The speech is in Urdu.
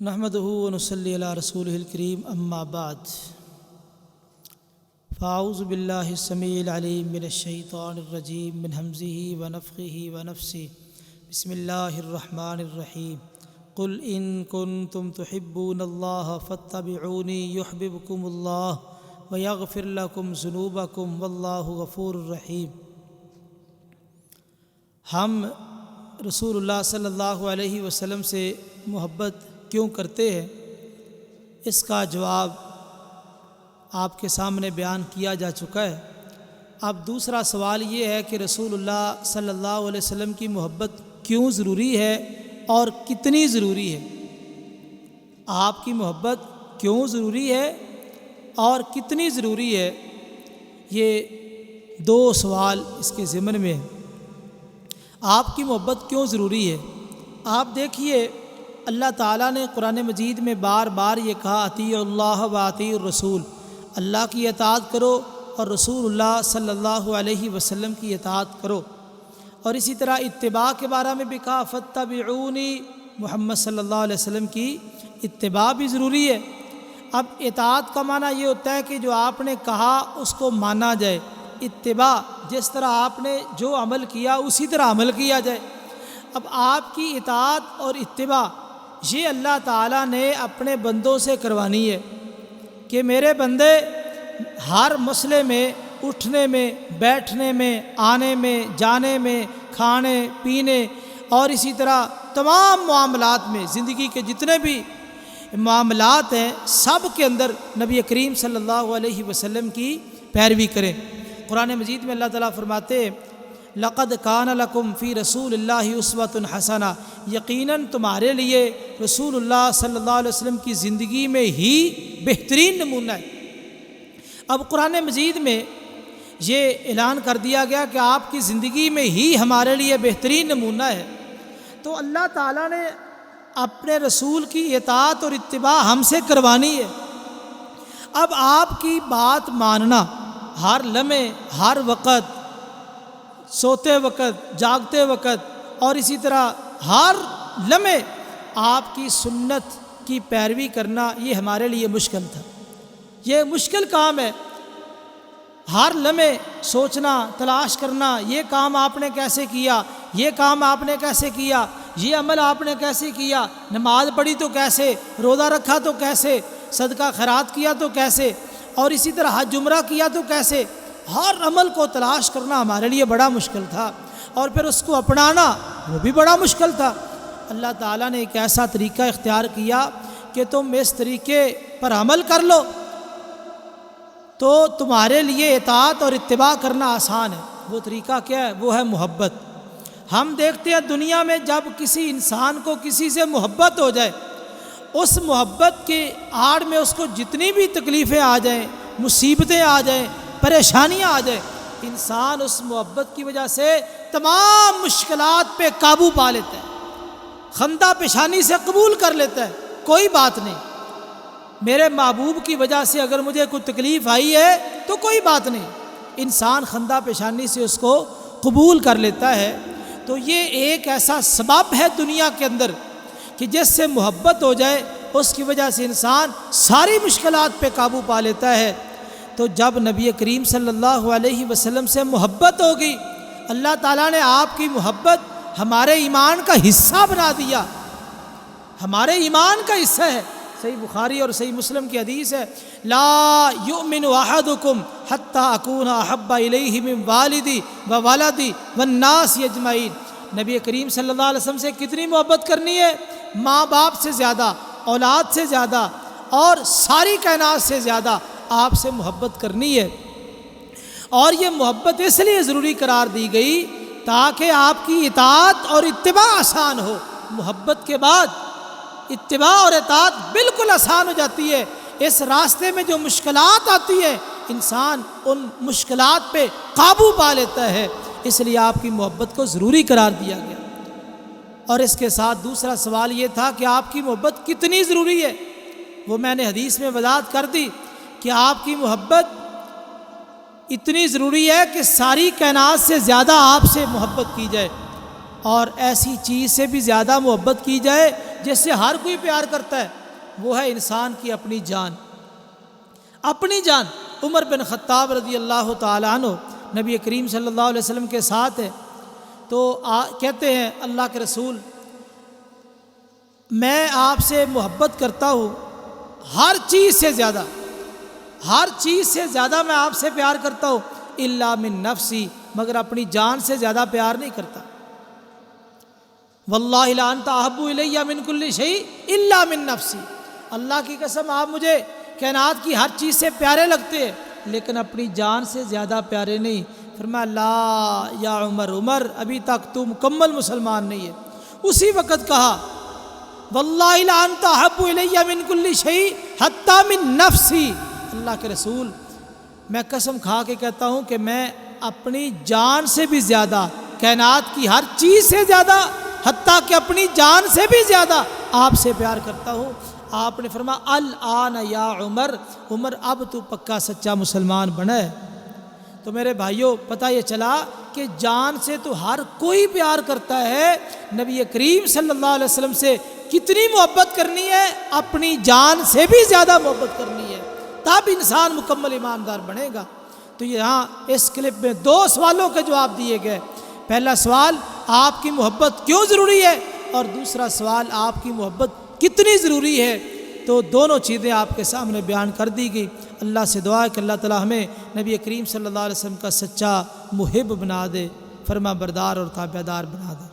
نحمده ونصلي على رسوله الكريم اما بعد فاعوذ بالله السميع العليم من الشيطان الرجيم من همزه ونفخه ونفسه بسم الله الرحمن الرحيم قل ان كنتم تحبون الله فاتبعوني يحببكم الله ويغفر لكم ذنوبكم والله غفور رحيم۔ ہم رسول اللہ صلی اللہ علیہ وسلم سے محبت کیوں کرتے ہیں، اس کا جواب آپ کے سامنے بیان کیا جا چکا ہے۔ اب دوسرا سوال یہ ہے کہ رسول اللہ صلی اللہ علیہ وسلم کی محبت کیوں ضروری ہے اور کتنی ضروری ہے؟ آپ کی محبت کیوں ضروری ہے اور کتنی ضروری ہے، یہ دو سوال اس کے ضمن میں ہیں۔ آپ کی محبت کیوں ضروری ہے؟ آپ دیکھیے، اللہ تعالیٰ نے قرآن مجید میں بار بار یہ کہا اطیعوا اللہ و اطیعوا الرسول، اللہ کی اطاعت کرو اور رسول اللہ صلی اللہ علیہ وسلم کی اطاعت کرو، اور اسی طرح اتباع کے بارے میں بھی کہا فاتبعونی، محمد صلی اللہ علیہ وسلم کی اتباع بھی ضروری ہے۔ اب اطاعت کا معنی یہ ہوتا ہے کہ جو آپ نے کہا اس کو مانا جائے، اتباع جس طرح آپ نے جو عمل کیا اسی طرح عمل کیا جائے۔ اب آپ کی اطاعت اور اتباع یہ اللہ تعالیٰ نے اپنے بندوں سے کروانی ہے کہ میرے بندے ہر مسئلے میں، اٹھنے میں، بیٹھنے میں، آنے میں، جانے میں، کھانے پینے اور اسی طرح تمام معاملات میں، زندگی کے جتنے بھی معاملات ہیں سب کے اندر نبی کریم صلی اللہ علیہ وسلم کی پیروی کریں۔ قرآن مجید میں اللہ تعالیٰ فرماتے ہیں لقد کان لکم فی رسول اللہ اسوۃ حسنہ، یقیناً تمہارے لیے رسول اللہ صلی اللہ علیہ وسلم کی زندگی میں ہی بہترین نمونہ ہے۔ اب قرآن مجید میں یہ اعلان کر دیا گیا کہ آپ کی زندگی میں ہی ہمارے لیے بہترین نمونہ ہے، تو اللہ تعالیٰ نے اپنے رسول کی اطاعت اور اتباع ہم سے کروانی ہے۔ اب آپ کی بات ماننا ہر لمحے، ہر وقت، سوتے وقت، جاگتے وقت اور اسی طرح ہر لمحے آپ کی سنت کی پیروی کرنا یہ ہمارے لیے مشکل تھا، یہ مشکل کام ہے۔ ہر لمحے سوچنا، تلاش کرنا، یہ کام آپ نے کیسے کیا، یہ کام آپ نے کیسے کیا، یہ عمل آپ نے کیسے کیا، نماز پڑھی تو کیسے، روزہ رکھا تو کیسے، صدقہ خیرات کیا تو کیسے، اور اسی طرح حج عمرہ کیا تو کیسے۔ ہر عمل کو تلاش کرنا ہمارے لیے بڑا مشکل تھا، اور پھر اس کو اپنانا وہ بھی بڑا مشکل تھا۔ اللہ تعالیٰ نے ایک ایسا طریقہ اختیار کیا کہ تم اس طریقے پر عمل کر لو تو تمہارے لیے اطاعت اور اتباع کرنا آسان ہے۔ وہ طریقہ کیا ہے؟ وہ ہے محبت۔ ہم دیکھتے ہیں دنیا میں جب کسی انسان کو کسی سے محبت ہو جائے، اس محبت کے آڑ میں اس کو جتنی بھی تکلیفیں آ جائیں، مصیبتیں آ جائیں، پریشانیاں آ جائیں، انسان اس محبت کی وجہ سے تمام مشکلات پہ قابو پا لیتا ہے، خندہ پیشانی سے قبول کر لیتا ہے، کوئی بات نہیں، میرے محبوب کی وجہ سے اگر مجھے کوئی تکلیف آئی ہے تو کوئی بات نہیں، انسان خندہ پیشانی سے اس کو قبول کر لیتا ہے۔ تو یہ ایک ایسا سبب ہے دنیا کے اندر کہ جس سے محبت ہو جائے اس کی وجہ سے انسان ساری مشکلات پہ قابو پا لیتا ہے۔ تو جب نبی کریم صلی اللہ علیہ وسلم سے محبت ہوگی، اللہ تعالیٰ نے آپ کی محبت ہمارے ایمان کا حصہ بنا دیا، ہمارے ایمان کا حصہ ہے۔ صحیح بخاری اور صحیح مسلم کی حدیث ہے لا یؤمن احدکم حتی اکون احب الیہ من والدی و ولدی والناس اجمعین۔ نبی کریم صلی اللہ علیہ وسلم سے کتنی محبت کرنی ہے؟ ماں باپ سے زیادہ، اولاد سے زیادہ اور ساری کائنات سے زیادہ آپ سے محبت کرنی ہے۔ اور یہ محبت اس لیے ضروری قرار دی گئی تاکہ آپ کی اطاعت اور اتباع آسان ہو۔ محبت کے بعد اتباع اور اطاعت بالکل آسان ہو جاتی ہے۔ اس راستے میں جو مشکلات آتی ہیں انسان ان مشکلات پہ قابو پا لیتا ہے، اس لیے آپ کی محبت کو ضروری قرار دیا گیا۔ اور اس کے ساتھ دوسرا سوال یہ تھا کہ آپ کی محبت کتنی ضروری ہے، وہ میں نے حدیث میں وضاحت کر دی کہ آپ کی محبت اتنی ضروری ہے کہ ساری کائنات سے زیادہ آپ سے محبت کی جائے، اور ایسی چیز سے بھی زیادہ محبت کی جائے جس سے ہر کوئی پیار کرتا ہے، وہ ہے انسان کی اپنی جان۔ اپنی جان۔ عمر بن خطاب رضی اللہ تعالیٰ عنہ نبی کریم صلی اللہ علیہ وسلم کے ساتھ ہے، تو کہتے ہیں اللہ کے رسول میں آپ سے محبت کرتا ہوں ہر چیز سے زیادہ، ہر چیز سے زیادہ میں آپ سے پیار کرتا ہوں، الا من نفسی، مگر اپنی جان سے زیادہ پیار نہیں کرتا۔ واللہ لا انت احب الی من کل شیء الا من نفسی، اللہ کی قسم آپ مجھے کائنات کی ہر چیز سے پیارے لگتے ہیں لیکن اپنی جان سے زیادہ پیارے نہیں۔ فرمایا لا یا عمر، عمر ابھی تک تو مکمل مسلمان نہیں ہے۔ اسی وقت کہا واللہ لا انت احب الی من کل شیء حتی من نفسی، اللہ کے رسول میں قسم کھا کے کہتا ہوں کہ میں اپنی جان سے بھی زیادہ، کائنات کی ہر چیز سے زیادہ، حتیٰ کہ اپنی جان سے بھی زیادہ آپ سے پیار کرتا ہوں۔ آپ نے فرمایا الآن یا عمر، عمر اب تو پکا سچا مسلمان بنا ہے۔ تو میرے بھائیوں پتہ یہ چلا کہ جان سے تو ہر کوئی پیار کرتا ہے، نبی کریم صلی اللہ علیہ وسلم سے کتنی محبت کرنی ہے، اپنی جان سے بھی زیادہ محبت کرنی ہے، تب انسان مکمل ایماندار بنے گا۔ تو یہاں اس کلپ میں 2 سوالوں کے جواب دیے گئے۔ پہلا سوال آپ کی محبت کیوں ضروری ہے، اور دوسرا سوال آپ کی محبت کتنی ضروری ہے۔ تو دونوں چیزیں آپ کے سامنے بیان کر دی گئی۔ اللہ سے دعا ہے کہ اللہ تعالی ہمیں نبی کریم صلی اللہ علیہ وسلم کا سچا محب بنا دے، فرما بردار اور تابعدار بنا دے۔